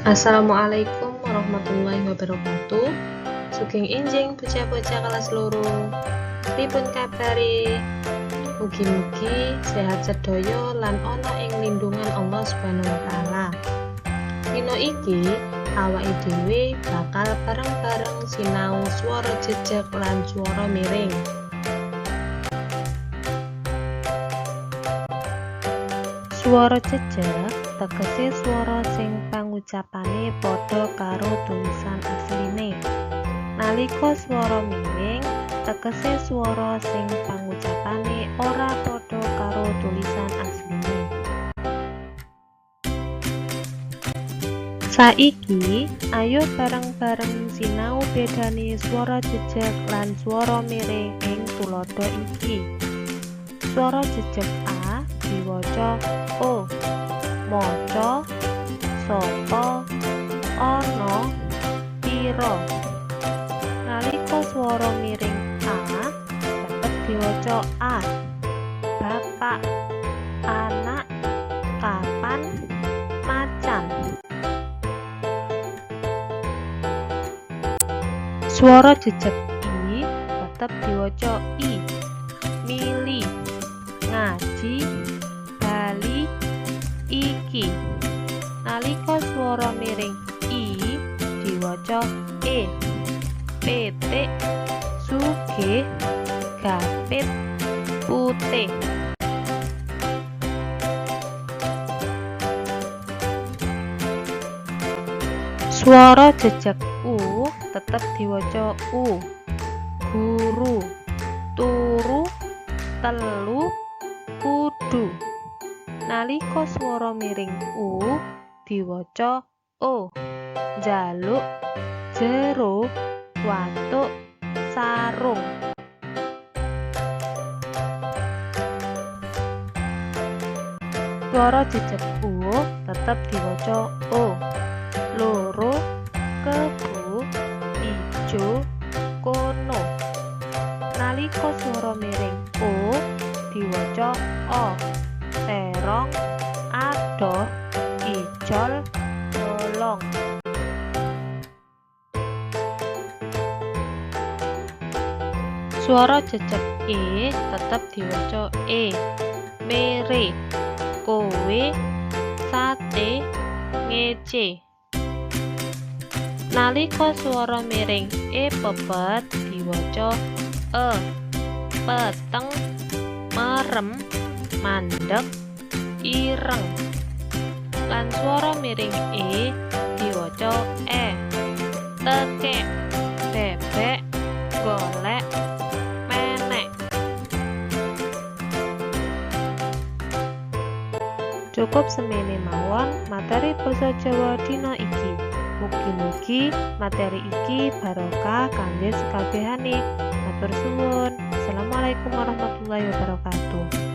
Assalamualaikum warahmatullahi wabarakatuh. Sugeng enjing bocah-bocah kelas loro. Pripun kabare? Mugi-mugi sehat sedaya lan ana ing lindungan Allah Subhanahu wa taala. Dina iki awake dhewe bakal bareng-bareng sinau swara jejeg lan swara miring. Swara jejeg tegese swara sing pangucapane padha karo tulisan asline. Nalika swara miring tegese swara sing pangucapane ora padha karo tulisan asline. Saiki ayo bareng-bareng sinau bedane swara jejeg lan swara miring ing tuladha iki. Swara jejeg A diwaca O, maca, sapa, ana, pira. Nalika swara miring A tetep diwaca A, bapak, anak, kapan, macan. Swara jejeg I tetep diwaca I, mili, ngaji, bali, iki. Nalika swara miring I diwaca E, petik, sugih, gapit, putih. Swara jejeg U tetep diwaca U, guru, turu, telu, kudu. Nalika swara miring U diwaca O, njaluk, jero, watuk, sarung. Swara jejeg U tetep diwaca O, loro, kebo, ijo, kono. Nalika swara miring O diwaca O, terong, adoh, ijol, bolong. Swara jejeg E tetep diwaca E, mere, kowe, sate, ngece. Nalika swara miring E pepet diwaca E, peteng, merem, mandeg, ireng. Lan swara miring E diwaca E, tekek, bebek, golek, menek. Cukup semene mawon materi basa Jawa dina iki. Mugi-mugi materi iki barokah kangge sekabehane. Matur suwun. Assalamualaikum warahmatullahi wabarakatuh.